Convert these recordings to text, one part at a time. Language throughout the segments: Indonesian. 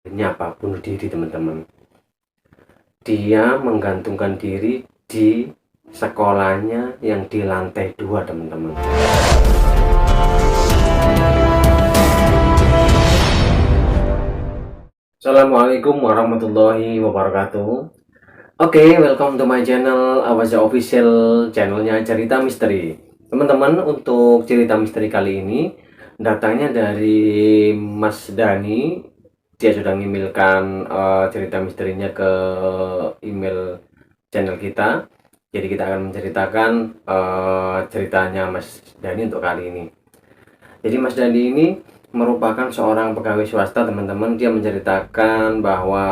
Ini apa? Bunuh diri, teman-teman. Dia menggantungkan diri di sekolahnya yang di lantai 2, teman-teman. Assalamualaikum warahmatullahi wabarakatuh. Oke, welcome to my channel, Awaza Official, channelnya cerita misteri. Teman-teman, untuk cerita misteri kali ini datangnya dari Mas Dani. Dia sudah mengirimkan cerita misterinya ke email channel kita. Jadi kita akan menceritakan ceritanya Mas Dani untuk kali ini. Jadi Mas Dani ini merupakan seorang pegawai swasta, teman-teman. Dia menceritakan bahwa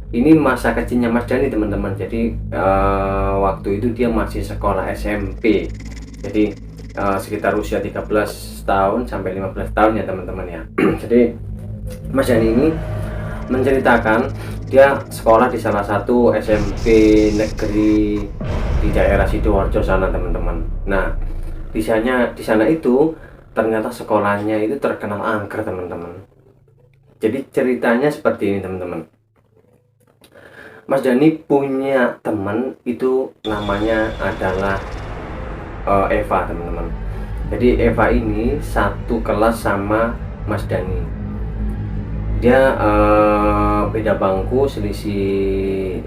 ini masa kecilnya Mas Dani, teman-teman. Jadi waktu itu dia masih sekolah SMP. Jadi sekitar usia 13 tahun sampai 15 tahun ya, teman-teman ya. Jadi Mas Dani ini menceritakan dia sekolah di salah satu SMP negeri di daerah Sidoarjo sana, teman-teman. Nah, di sana itu ternyata sekolahnya itu terkenal angker, teman-teman. Jadi ceritanya seperti ini, teman-teman. Mas Dani punya teman itu namanya adalah Eva, teman-teman. Jadi Eva ini satu kelas sama Mas Dani. Dia beda bangku, selisih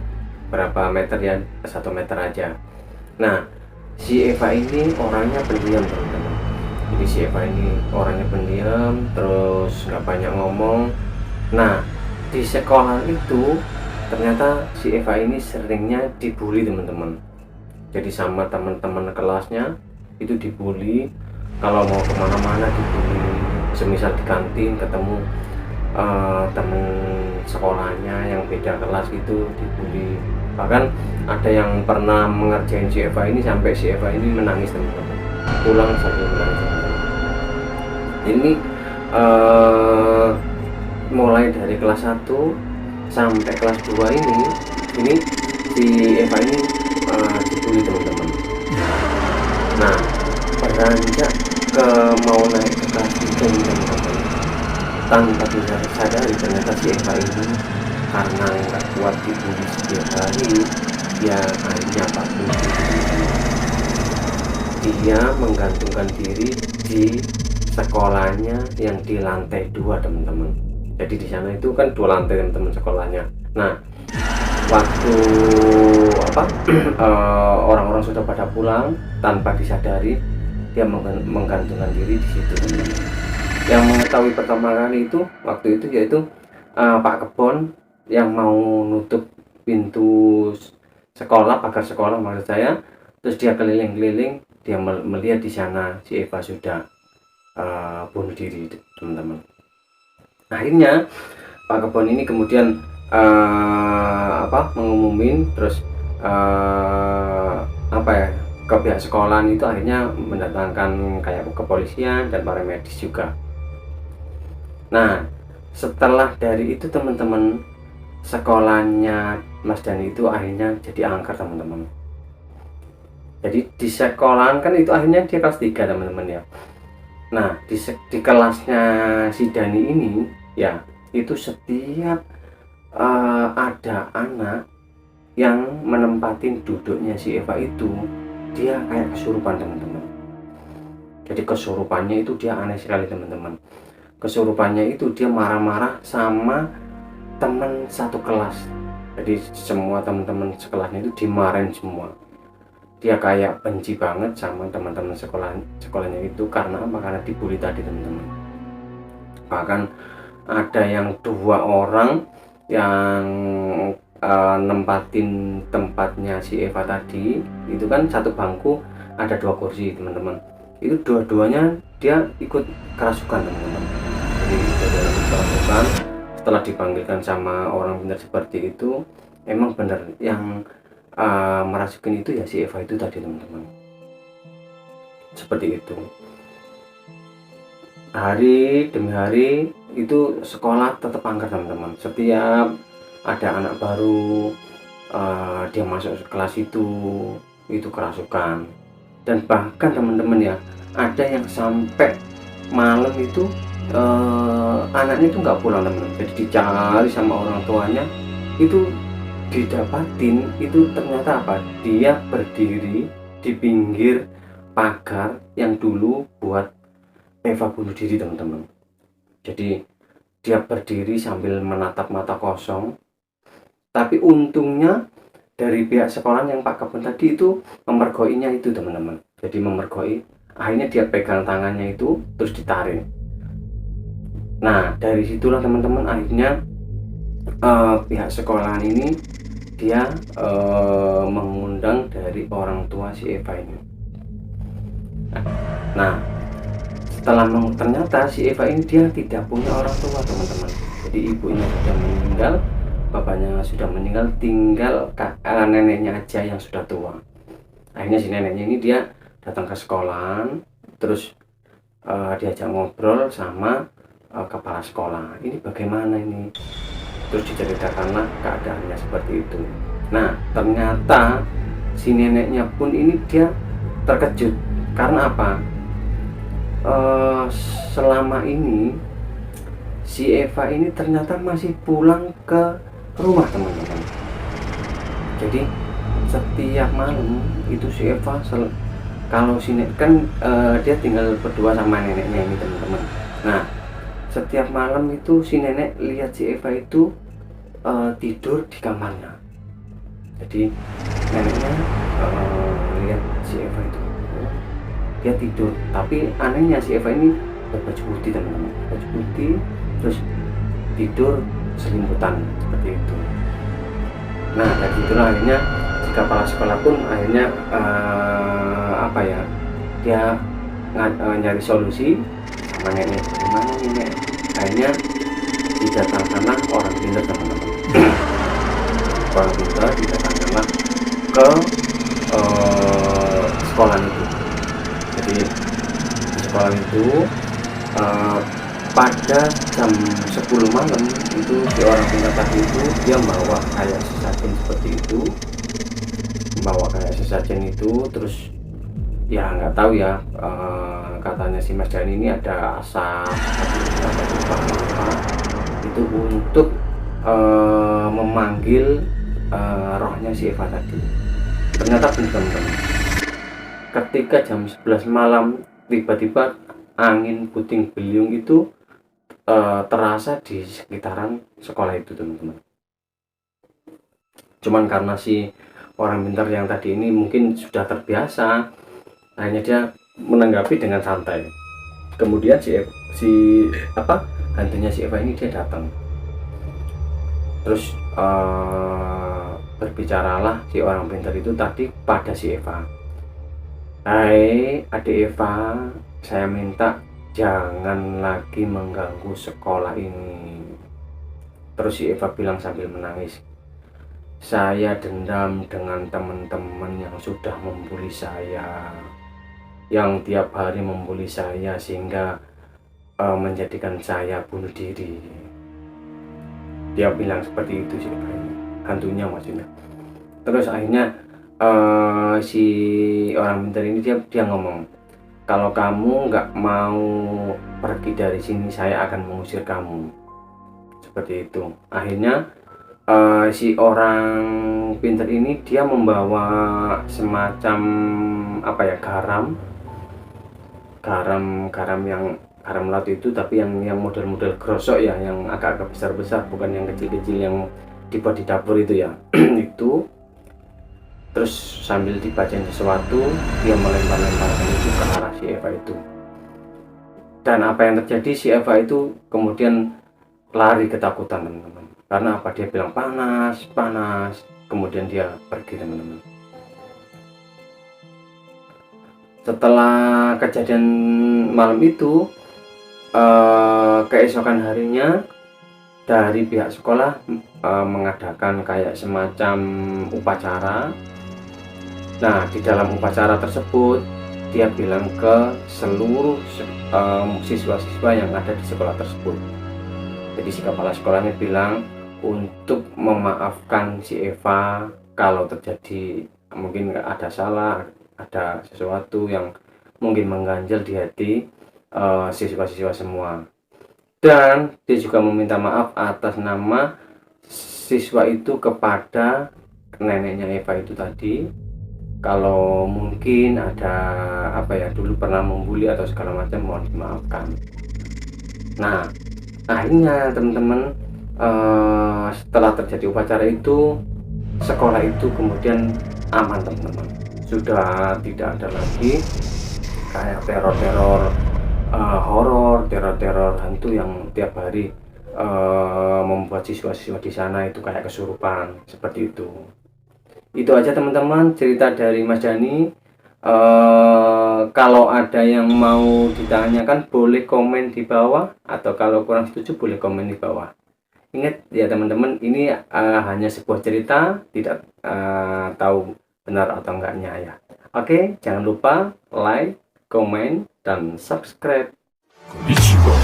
berapa meter ya, 1 meter aja. Nah, si Eva ini orangnya pendiam, teman-teman. Jadi si Eva ini orangnya pendiam, terus nggak banyak ngomong. Nah, di sekolah itu ternyata si Eva ini seringnya dibully, teman-teman. Jadi sama teman-teman kelasnya itu dibully, kalau mau kemana-mana dibully. Semisal di kantin ketemu temen sekolahnya yang beda kelas itu dibully. Bahkan ada yang pernah mengerjain si Eva ini sampai si Eva ini menangis, teman-teman. Pulang sambil menangis, teman-teman. Ini mulai dari kelas 1 sampai kelas 2 ini si Eva ini dibully, teman-teman. Nah, beranjak ke mau naik ke kelas 3, teman-teman, tanpa disadari ternyata si Eva ini karena nggak kuat dibully setiap hari, dia akhirnya patuh. Dia menggantungkan diri di sekolahnya yang di lantai 2, teman-teman. Jadi di sana itu kan 2 lantai, teman-teman, sekolahnya. Nah, waktu orang-orang sudah pada pulang, tanpa disadari dia menggantungkan diri di situ, teman-teman. Yang mengetahui pertama kali itu waktu itu yaitu Pak Kebon yang mau nutup pintu sekolah, pagar sekolah maksud saya. Terus dia keliling-keliling, dia melihat di sana si Eva sudah bunuh diri, teman-teman. Akhirnya Pak Kebon ini kemudian mengumumin, terus ke pihak sekolahan itu akhirnya mendatangkan kayak kepolisian dan para medis juga. Nah, setelah dari itu, teman-teman, sekolahnya Mas Dani itu akhirnya jadi angker, teman-teman. Jadi di sekolahan kan itu akhirnya dia kelas 3, teman-teman ya. Nah, di kelasnya si Dani ini ya, itu setiap ada anak yang menempatin duduknya si Eva itu, dia kayak kesurupan, teman-teman. Jadi kesurupannya itu dia aneh sekali, teman-teman. Kesurupannya itu dia marah-marah sama teman satu kelas. Jadi semua teman-teman sekolahnya itu dimarahin semua. Dia kayak benci banget sama teman-teman sekolahnya itu karena apa? Karena dibully tadi, teman-teman. Bahkan ada yang 2 orang yang nempatin tempatnya si Eva tadi. Itu kan satu bangku ada 2 kursi, teman-teman. Itu dua-duanya dia ikut kerasukan, teman-teman. Kerasukan. Setelah dipanggilkan sama orang pintar seperti itu, emang benar yang merasukin itu ya si Eva itu tadi, teman-teman. Seperti itu. Hari demi hari itu sekolah tetap angker, teman-teman. Setiap ada anak baru dia masuk kelas itu kerasukan. Dan bahkan, teman-teman ya, ada yang sampai malam itu anaknya itu nggak pulang teman-teman. Jadi dicari sama orang tuanya, itu didapatin itu ternyata apa, dia berdiri di pinggir pagar yang dulu buat Eva bunuh diri teman-teman. Jadi dia berdiri sambil menatap mata kosong, tapi untungnya dari pihak sekolah yang Pak Kebun tadi itu memergoinya itu teman-teman. Jadi memergoi, akhirnya dia pegang tangannya itu terus ditarik. Nah dari situlah teman-teman, akhirnya pihak sekolahan ini dia mengundang dari orang tua si Eva ini. Nah setelah ternyata si Eva ini dia tidak punya orang tua teman-teman. Jadi ibunya sudah meninggal, bapaknya sudah meninggal, tinggal neneknya aja yang sudah tua. Akhirnya si neneknya ini dia datang ke sekolahan, terus diajak ngobrol sama kepala sekolah, ini bagaimana ini, terus diceritakanlah keadaannya seperti itu. Nah ternyata si neneknya pun ini dia terkejut karena apa, selama ini si Eva ini ternyata masih pulang ke rumah teman-teman. Jadi setiap malam itu si Eva kalau si kan dia tinggal berdua sama neneknya ini teman-teman. Nah setiap malam itu si nenek lihat si Eva itu tidur di kamarnya. Jadi neneknya lihat si Eva itu dia tidur, tapi anehnya si Eva ini berbaju putih teman-teman, baju putih terus tidur selimutan seperti itu. Nah dari itulah akhirnya si kepala sekolah pun akhirnya dia nyari solusi sama nenek, gimana nih nek, akhirnya didatangkanlah orang pintar teman-teman. Orang pintar didatangkanlah ke sekolah itu. Jadi di sekolah itu pada jam 10 malam itu si orang pintar tadi itu dia membawa kayak sesajen seperti itu, terus ya nggak tahu ya, katanya si Mas Dani ini ada asap itu untuk memanggil rohnya si Eva tadi. Ternyata benar-benar ketika jam 11 malam tiba-tiba angin puting beliung itu terasa di sekitaran sekolah itu teman-teman. Cuman karena si orang pintar yang tadi ini mungkin sudah terbiasa, akhirnya dia menanggapi dengan santai. Kemudian hantunya si Eva ini dia datang, terus berbicaralah si orang pintar itu tadi pada si Eva, "Hai adik Eva, saya minta jangan lagi mengganggu sekolah ini." Terus si Eva bilang sambil menangis, "Saya dendam dengan teman-teman yang sudah membuli saya, yang tiap hari membuli saya sehingga menjadikan saya bunuh diri." Dia bilang seperti itu sih, hantunya maksudnya. Terus akhirnya si orang pintar ini dia ngomong, "Kalau kamu nggak mau pergi dari sini, saya akan mengusir kamu." Seperti itu. Akhirnya si orang pintar ini dia membawa semacam garam yang garam laut itu, tapi yang model-model grosok ya, yang agak-agak besar-besar, bukan yang kecil-kecil yang dibuat di dapur itu ya. Itu terus sambil dibacain sesuatu dia melempar-lemparkan itu ke arah si Eva itu. Dan apa yang terjadi, si Eva itu kemudian lari ketakutan teman-teman. Karena apa, dia bilang panas, kemudian dia pergi teman-teman. Setelah kejadian malam itu, keesokan harinya dari pihak sekolah mengadakan kayak semacam upacara. Nah di dalam upacara tersebut dia bilang ke seluruh siswa-siswa yang ada di sekolah tersebut. Jadi si kepala sekolahnya bilang untuk memaafkan si Eva kalau terjadi mungkin ada salah, ada sesuatu yang mungkin mengganjal di hati siswa-siswa semua. Dan dia juga meminta maaf atas nama siswa itu kepada neneknya Eva itu tadi, kalau mungkin ada dulu pernah membuli atau segala macam, mohon dimaafkan. Nah, akhirnya teman-teman, setelah terjadi upacara itu, sekolah itu kemudian aman teman-teman. Sudah tidak ada lagi kayak teror-teror horor, teror-teror hantu yang tiap hari membuat siswa-siswa di sana itu kayak kesurupan, seperti itu. Itu aja teman-teman cerita dari Mas Dani. Kalau ada yang mau ditanyakan boleh komen di bawah, atau kalau kurang setuju boleh komen di bawah. Ingat ya teman-teman, ini hanya sebuah cerita, tidak tahu benar atau enggaknya ya. Oke, jangan lupa like, komen, dan subscribe. Konnichiwa.